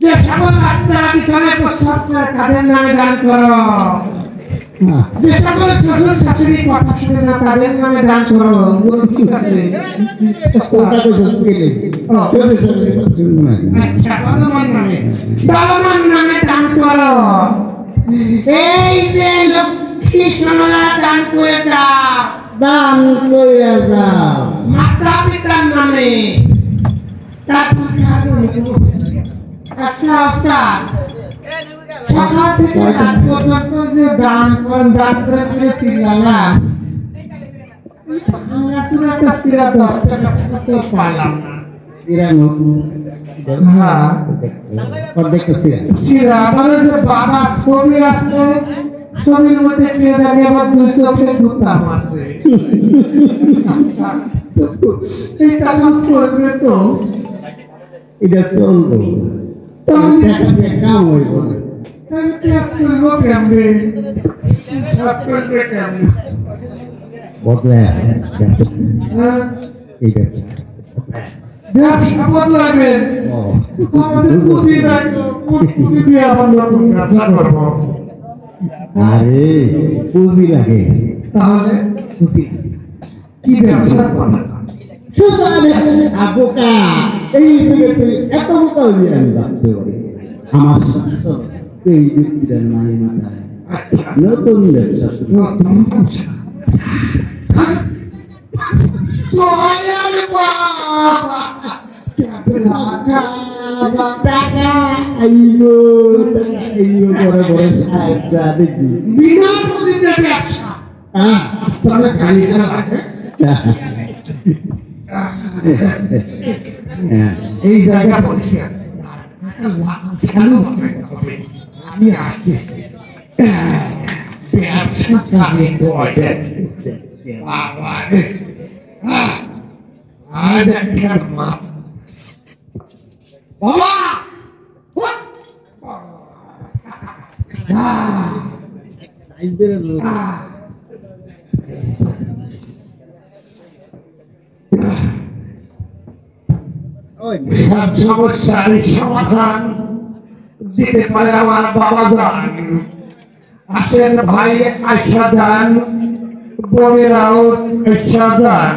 যে সকল বাচ্চারা বিছানায় প্রস্রাব করে তাদের নামে দান করো। যে সকল শ্বশুর শাশুড়ি কথা শুনে না তাদের নামে দান করো। আচ্ছা, বাবা মার নামে দান করো। এই যে লক্ষ্মী সোনারা দান করে যাও, দান কইরা যাও মাতা পিতার নামে। আচ্ছা ওস্তাদ, সকাল থেকে রাত পর্যন্ত যে দান করে চিল্লালাম, পারলাম না। বাবা ছবি আছে, ছবির মধ্যে কে জানি আমার দুই চোখে ঘুরতাম আছে। এই টাকা চলবে তো? এটা চলবো, কাম হইব না। চলবো কেমনে? চলবে কেমনে? বদলায় ব্যবসা বদলাবে। আমাদের পুঁজি নাই তো, পুঁজি দিয়ে আবার নতুন ব্যবসা করবো। আরে পুঁজি লাগে, তাহলে পুঁজি কি ব্যবসা করবো? বোকা এই জগতে এত বোকা হইলে আমি ভাবতে পারি আমার এই ব্যক্তিটার মায়ের মাথায় নতুন ব্যবসা শুরু। টাকা আইব, বড় বড় সাহেব দেখবি বিনা পুঁজিতে ব্যবসা। তাহলে গাড়ি লাগে। এই জায়গা পরিষ্কার আমি আসতেছি। ব্যবসা কামে করে আজ একটা মাছ বাবা সব সমস্যার সমাধান দিতে পারে আমার বাবা যান। আসেন ভাই, আশা যান, বোনেরাও আশা যান।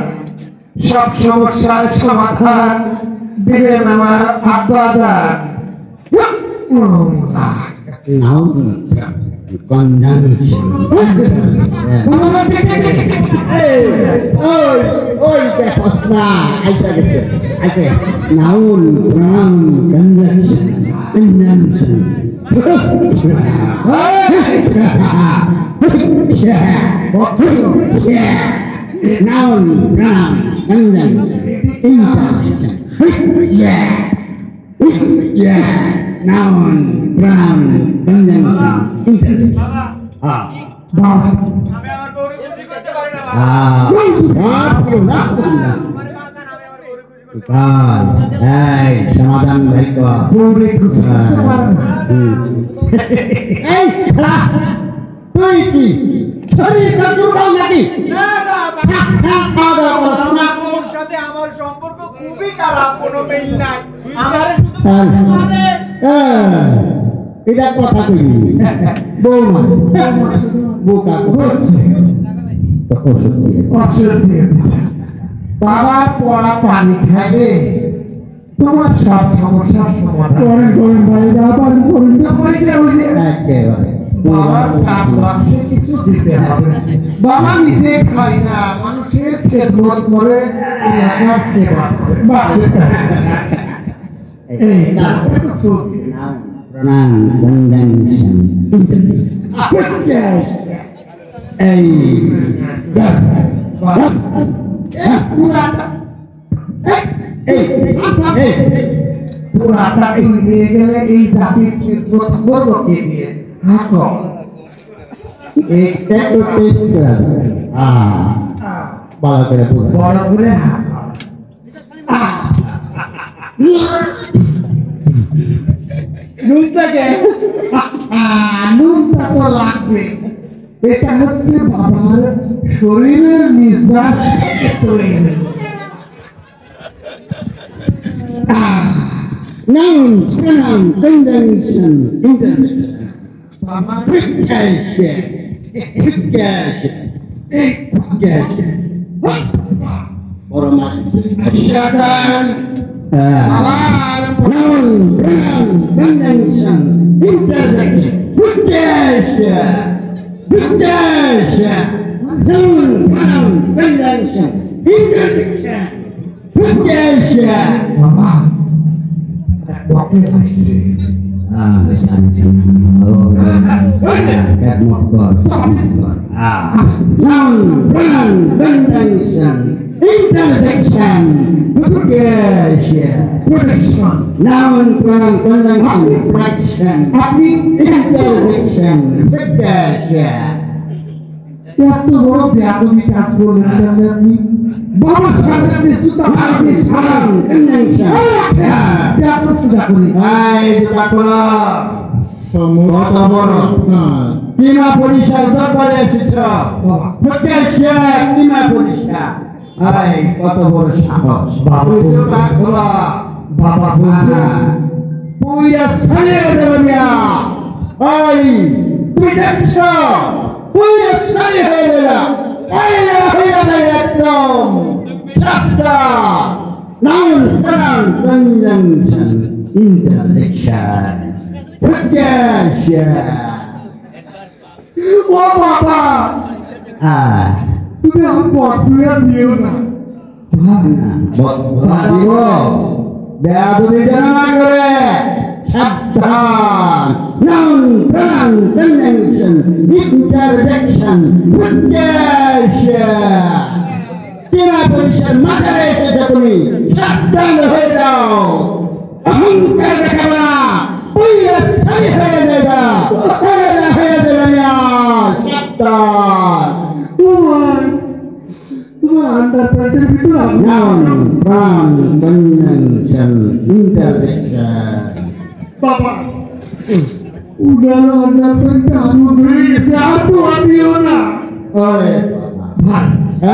সব সমস্যার সমাধান দিবেন আমার আব্বা যান। Noun, pronoun, conjunction, interjection. সমাধান ভাই তুই কি শরীর নাকি? সাথে আমার সম্পর্ক খুবই খারাপ, কোনো মিল নাই। এটা কথা কইনি বৌমা বোকা বাবা পড়া পানি খাবে, তোমার সব সমস্যার সমাধান বাবার কাজ বাক্সে কিছু দিতে হবে। বাবা নিজে খায় না, মানুষের খেদমত করে, সেবা করে। পুরাটা নিয়ে গেলে এই জাতির বড়কে দিয়ে বড় করে নুনটা তো লাগবে। এটা হচ্ছে বাবার শরীরের নির্যাস noun, pronoun, conjunction, interjection. Preposition, preposition, preposition. Asyhadan. Noun, pronoun, conjunction, interjection. Preposition, preposition. Noun, pronoun, conjunction, interjection. Preposition. Waktu lagi. Noun, pronoun, conjunction, interjection, preposition. Noun, pronoun, conjunction, fraction, interjection, preposition. এত বড় বেয়াদবি কাজ করলেন আপনি বাবার সামনে আপনি সুতা মারতে সারান Conjunction. বেয়াদব সুতা করি Hai, kita pulang. Kota Borok. Lima Polisian darbare এসেছে। প্রকাশ্যে lima Polisian। Hai, Kota Borok সাহস। বাবা kita pulang. বাবা বলছে পুইরা সালে দেবমিয়া। Hai, তুই দেখছো? পুইরা সালে হয়ে যাবে। পুইরা হয়ে যাবে একদম। চাপটা। Noun, pronoun, conjunction, interjection. Preposition. ও বাবা তুমি আমার পথ ধুয়ে দিও না বেয়াদবি যেন না করে সাবধান noun pronoun conjunction interjection preposition তিনা পরিসর মাথায় এসেছে তুমি সাবধান হয়ে যাও অহংকার দেখাবে না পুইরা সাই হয়ে যাবে হয়ে যাবে না সাবধান তোমার আন্ডারপ্যান্টের ভিতর noun pronoun conjunction interjection বাবা উড়াল আন্ডারপ্যান্টে আগুন হয়ে গেছে আর তো আমিও না ore ভাই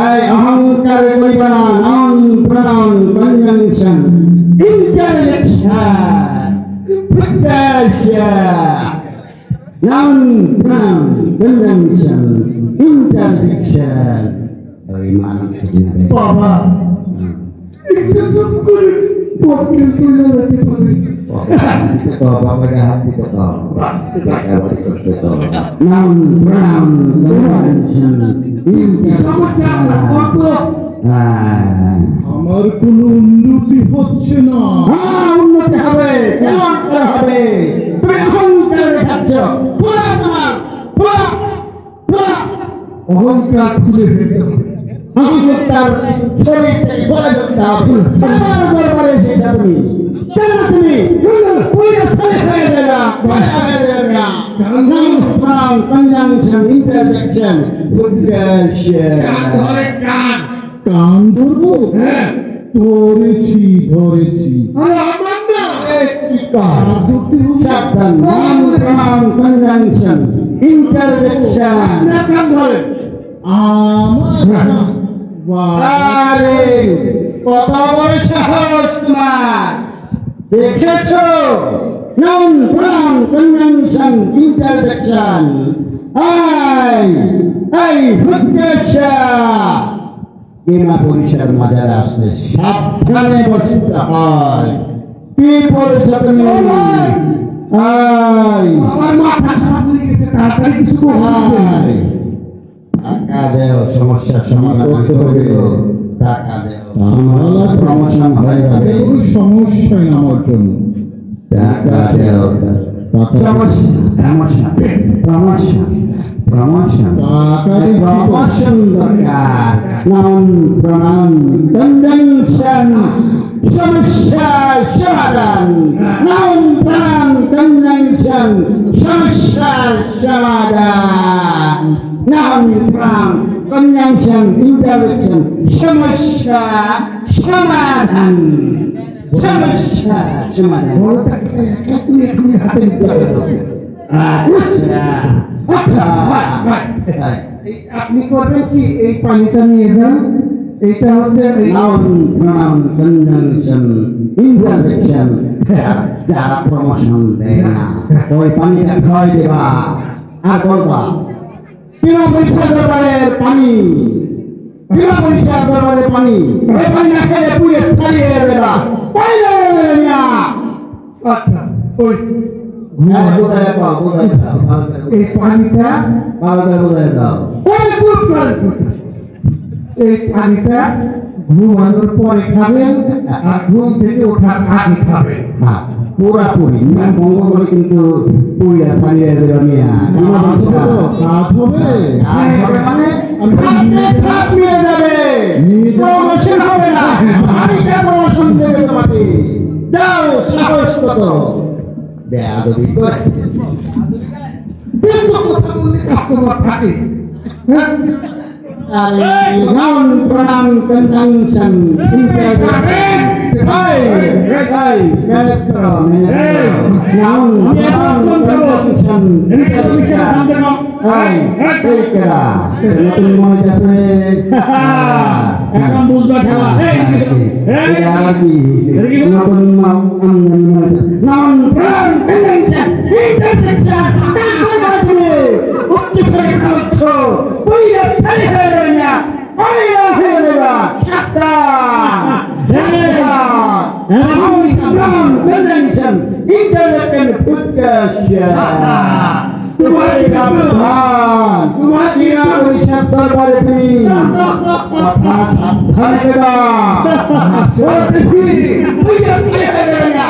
এই অহংকার করিবা না noun pronoun conjunction interjection preposition noun pronoun conjunction interjection ওই মানুষ বাবা একটু চুপ করে পথকে তুলে যেতে পারে বাবাকে হাত দিতে noun pronoun conjunction সমস্যা আপনার কত আমার কোনো উন্নতি হচ্ছে না। উন্নতি হবে কেমন করে হবে তুমি অহংকার দেখাচ্ছ পুরা তোমার পুরা পুরা অহংকার খুলে ফেলতে হবে অহংকার শরীর থেকে বলে ফেলতে হবে সবার দরবারে এসেছ তুমি কেন তুমি পুরা সালে হয়ে যাবে হয়ে যাবে noun pronoun conjunction interjection preposition ধরে কান কান ধরবো? হ্যাঁ ধরেছি ধরেছি। আরে আমার না কি কার সাবধান noun pronoun conjunction interjection আপনার কান ধরে আমার না। বাহ, আরে কত বড় সাহস তোমার দেখেছো noun pronoun conjunction interjection এই preposition কিনা পরিসর মাঝারে আসলে সাবধানে বসতে হয় কি বলেছো তুমি আমার মাথা খারাপ হয়ে গেছে তাড়াতাড়ি কিছু করতে টাকা দেও সমস্যার সমাধান করতে হবে টাকা দেও প্রমোশন হয়ে যাবে কোনো সমস্যাই না আমার জন্য। টাকা দেও প্রমোশন টাকা দিচ্ছি তো। প্রমোশন দরকার নাউন প্রনাউন কনজাংশন সমস্যা সমাধান নাউন প্রনাউন কনজাংশন সমস্যার সমাধান নাউন প্রনাউন কনজাংশন ইন্টারজেকশন সমস্যা সমাধান সমস্যা সমাধান তুমি এখনই হাতে নিতে পারো আচ্ছা আপনি করবেন কি এই পানিটা নিয়ে যান এইটা হচ্ছে noun pronoun conjunction ইন্টারজেকশন যারা প্রমোশন দেয় না ওই পানিটা খাওয়াই দেবা আর বলবা বিনা পরিষ্কার দরবারের পানি বিনা পরিষ্কার দরবারের পানি ওই পানি না খেলে পুড়ে ছাড়িয়ে দেবা তাই না আচ্ছা ওই বোঝায় দাও এই পানিটা ভালো করে বোঝায় দাও ওই চুপ করে এই পানিটা ঘুমানোর পরে খাবেন আর ঘুম থেকে ওঠার আগে খাবেন হ্যাঁ পুরাপুরি নিয়ম ভঙ্গ করে কিন্তু পুইয়া ছাড়িয়ে দেবা মিয়া কাজ হবে মানে আপনি খাপ নিয়ে যাবে প্রমোশন হবে না পানিটা প্রমোশন দেবে তোমাকে যাও সাহস কত বেয়াদবি করে কিন্তু কথা বললে কাস্টমার থাকে হ্যাঁ আরে নাউন প্রনাউন কনজাংশন ইন্টারজেকশন ভাই ম্যানেজ করো নাউন প্রনাউন কনজাংশন ইন্টারজেকশন ভাই ঠিক করা নতুন মনে আছে এখন বুঝবা খেলা এই আর কি নতুন নাউন প্রনাউন কনজাংশন ইন্টারজেকশন উচ্চ স্বরে খাচ্ছো পুইয়া সারি হয়ে যাবে না পুইয়া হয়ে যাবে সাবধান কনজাংশন ইন্টারজেকশন ফুটকাশিয়া তোমার সাবধান তোমার বিনা পরিষ্কার দরবারে তুমি কথা সাবধান দেবা বলতেছি পুইয়া সারি হয়ে যাবে না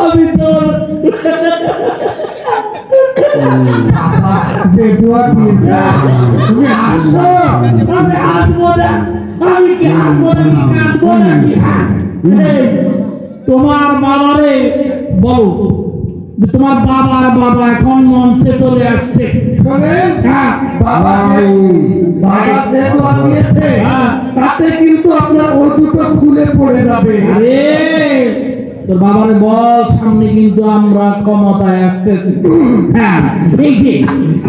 আমি তো তুমি আসো আমি আসবো না আমি কি আসবো না কি কাঁদবো না কি তোমার বাবারে বলো যে তোমার বাবার বাবা এখন মঞ্চে চলে আসছে শোনেন হ্যাঁ বাবা বাবা যে দোয়া দিয়েছে তাতে কিন্তু আপনার ও দুটো খুলে পড়ে যাবে আরে তোর বাবার বল সামনে কিন্তু আমরা ক্ষমতায় আসতেছি হ্যাঁ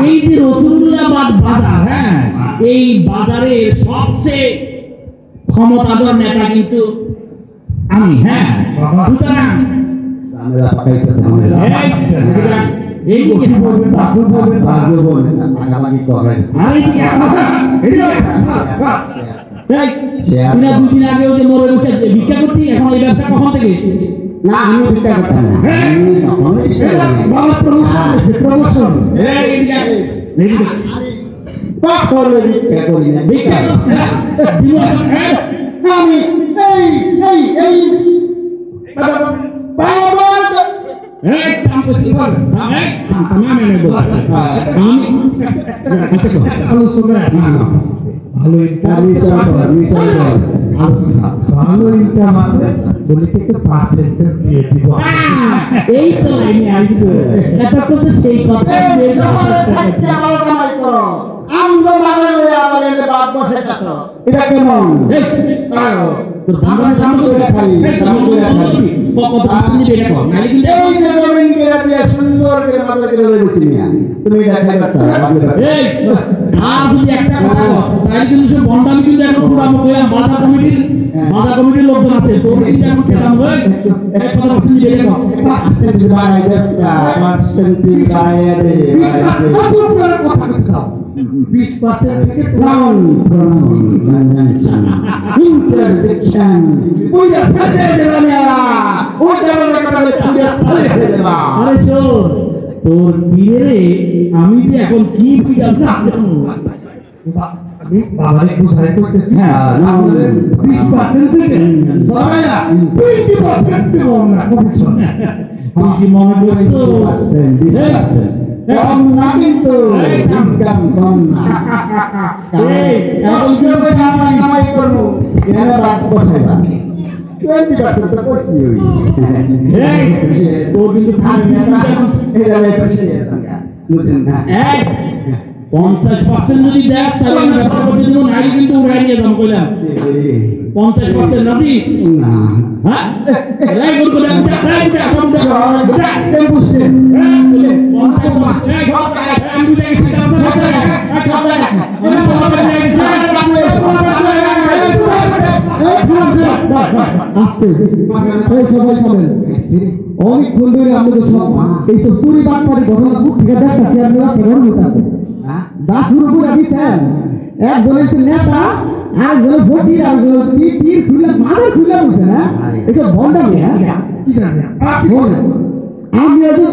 এই যে রসুল্লাবাদ বাজার হ্যাঁ এই বাজারে সবচেয়ে ক্ষমতাধর নেতা কিন্তু আমি হ্যাঁ সুতরাং ঝামেলা পাকাইতেছে ঝামেলা এই যে বাজু বলবে বাজে বলে না ভাগাভাগি করে আরে তুই দুদিন আগেও যে মরে বসে ভিক্ষা করতি এখন এই ব্যবসা কখন থেকে না আমি ভিক্ষা করতাম না আমি কখনোই ভিক্ষা করি না। বাবা প্রমোশন কখনো ভিক্ষা করি না ভিক্ষা আমি এই বাবার আলোচনা ভালো ভালো ইনকাম আছে বলে থেকে পার্সেন্টেজ দিয়ে দিব এই তো লাইনে আসবো এতক্ষণ তো সেই কথা এটা কেমন সুন্দর করে মাথা করে বসে নিয়ে তুমি এটা খাই পাচ্ছ একটা কথা তাই কিন্তু সে বন্ডামি কিন্তু এখন ছুড়াবো বাধা কমিটির লোকজন আছে তোর কিন্তু এখন খেলাম একটা কথা বলছি বেড়ে কর পার্সেন্ট বাড়াই দেশটা পার্সেন্ট বাড়াই দে 20% থেকে নাউন প্রনাউন কনজাংশন ইন্টারজেকশন পুজা সাথে দেবা না ওটা বলে করে পুজা সাথে দেবা আরে শোন তোর বিয়ে আমি যে এখন কি পিটা আমি বাবারে বুঝাই করতেছি হ্যাঁ, আমাদের 20% থেকে বাবারা 20% দেব আমরা কমিশন তুই কি মনে করছো 20% কম না কিন্তু ইনকাম কম না কষ্ট করে কামাই করবো এখানে রাত বসাইবা 20% তো কষ্ট হই তোর কিন্তু এটা খুশি আছে বুঝছেন না 50% যদি দেখ তাহলে আমি ব্যবসা করতে দেবো নাইলে কিন্তু উড়াই নিয়ে যাবো কইলাম 50% রাজি না হ্যাঁ এই গুড গুড সব আস্তে এই সবাই খাবেন অনেকক্ষণ ধরে আমাদের সব এইসব চুরি বাটপারি ঘটনা খুব ঠিক দেখতেছি আপনারা সেখানে হইতেছে যা শুরু করে দিচ্ছেন একজন হচ্ছে নেতা একজন ফকির একজন তীর খুলে মাথায় খুলে বলছে না এইসব ভণ্ডামি হ্যাঁ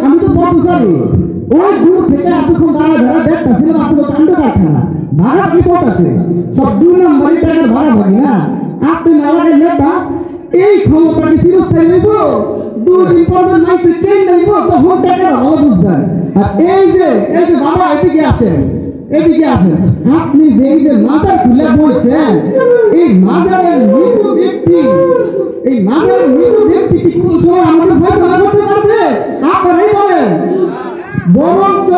আমি তো বড় জানি ওই দূর থেকে এতক্ষণ দাঁড়া দাঁড়া দেখতেছিলাম আপনার কাণ্ড কারখানা ভাড়া কি পথ আছে সব 2 নম্বরের টাকার ভাড়া ভাগি না আপনি নালারের নেতা এই ক্ষমতা কি চিরস্থায়ী হইব 2 দিন পর মাইসে ট্রেন নেইব তখন টাকা ভালো বুঝবেন আর এই যে বাবা এদিকে আসেন আপনি যে এই যে মাজার খুলে বলছেন এই মাজারের মৃত ব্যক্তি কি কোন সময় আমাদের ফয়সালা করতে পারবে আপনারাই বলেন বরঞ্চ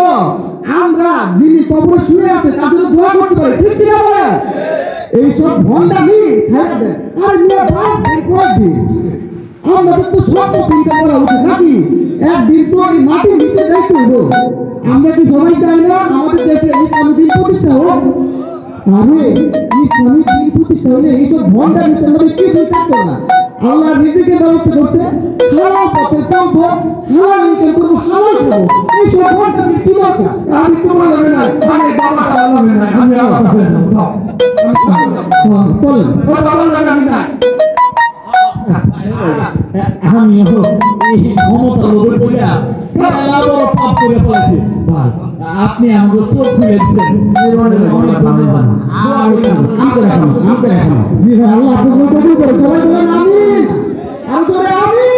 আমরা যিনি কবরে শুয়ে আছে তার জন্য দোয়া করতে পারি ঠিক কিনা বলেন এইসব ভণ্ডামি ছাড়া দেন আর নিয়ে ভাব কয়েকদিন আমাদের তো সব চিন্তা করা উচিত নাকি একদিন তো এই মাটির নিচে যাইতে হবো আমরা কি সবাই চাই না আমাদের দেশে ইসলামী দিন প্রতিষ্ঠা হোক আরে ইসলামী দিন প্রতিষ্ঠা হলে এইসব ভণ্ডামি সামনে কিছু থাকতো না আল্লাহ রিজিকের ব্যবস্থা করছে হালাল পথে চলবো হালাল ইনকাম করবো হালাল খাবো এইসব ভণ্ডামি কি দরকার আমি তো বলবে না আমি বাবাটা বলবে না আমি আবার চলেন ও বাবা লাগে আমি না আমি এই ক্ষমতা লোভের বইটা মেলা বড় পাপ করে ফেলেছি আপনি আমাকে চোখ খুলে দিচ্ছেন জি ভাই আল্লাহ আপনাকে কবুল করে সবাই বলেন আমিন আমি